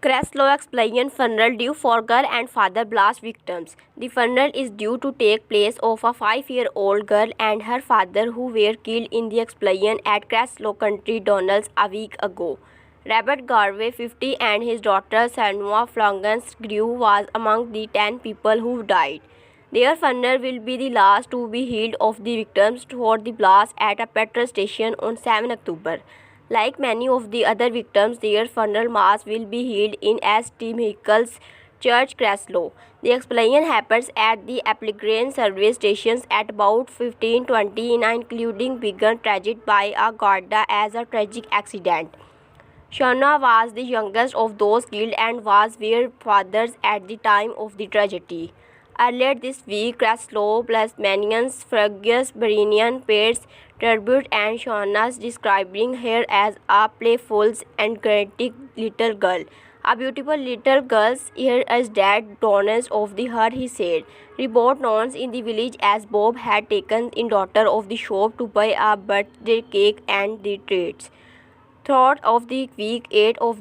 Creeslough explained funeral due for girl and father blast victims. The funeral is due to take place of a 5-year-old girl and her father who were killed in the explosion at Creeslough Country Donalds a week ago. Robert Garvey, 50, and his daughter Sanua Florence Grew was among the 10 people who died. Their funeral will be the last to be held of the victims for the blast at a petrol station on 7 October. Like many of the other victims, their funeral mass will be held in St. Michael's Church, Creeslough. The explosion happens at the Applegreen service stations at about 15:20, including being treated by a Garda as a tragic accident. Shauna was the youngest of those killed and was their fathers at the time of the tragedy. Earlier this week, Creeslough Plasmanians Fergus Berenian paid tribute and Shauna's describing her as a playful and energetic little girl. A beautiful little girl, here is dead donors of the her, he said. Report known in the village as Bob had taken in daughter of the shop to buy a birthday cake and the treats. Throughout of the week, 8 of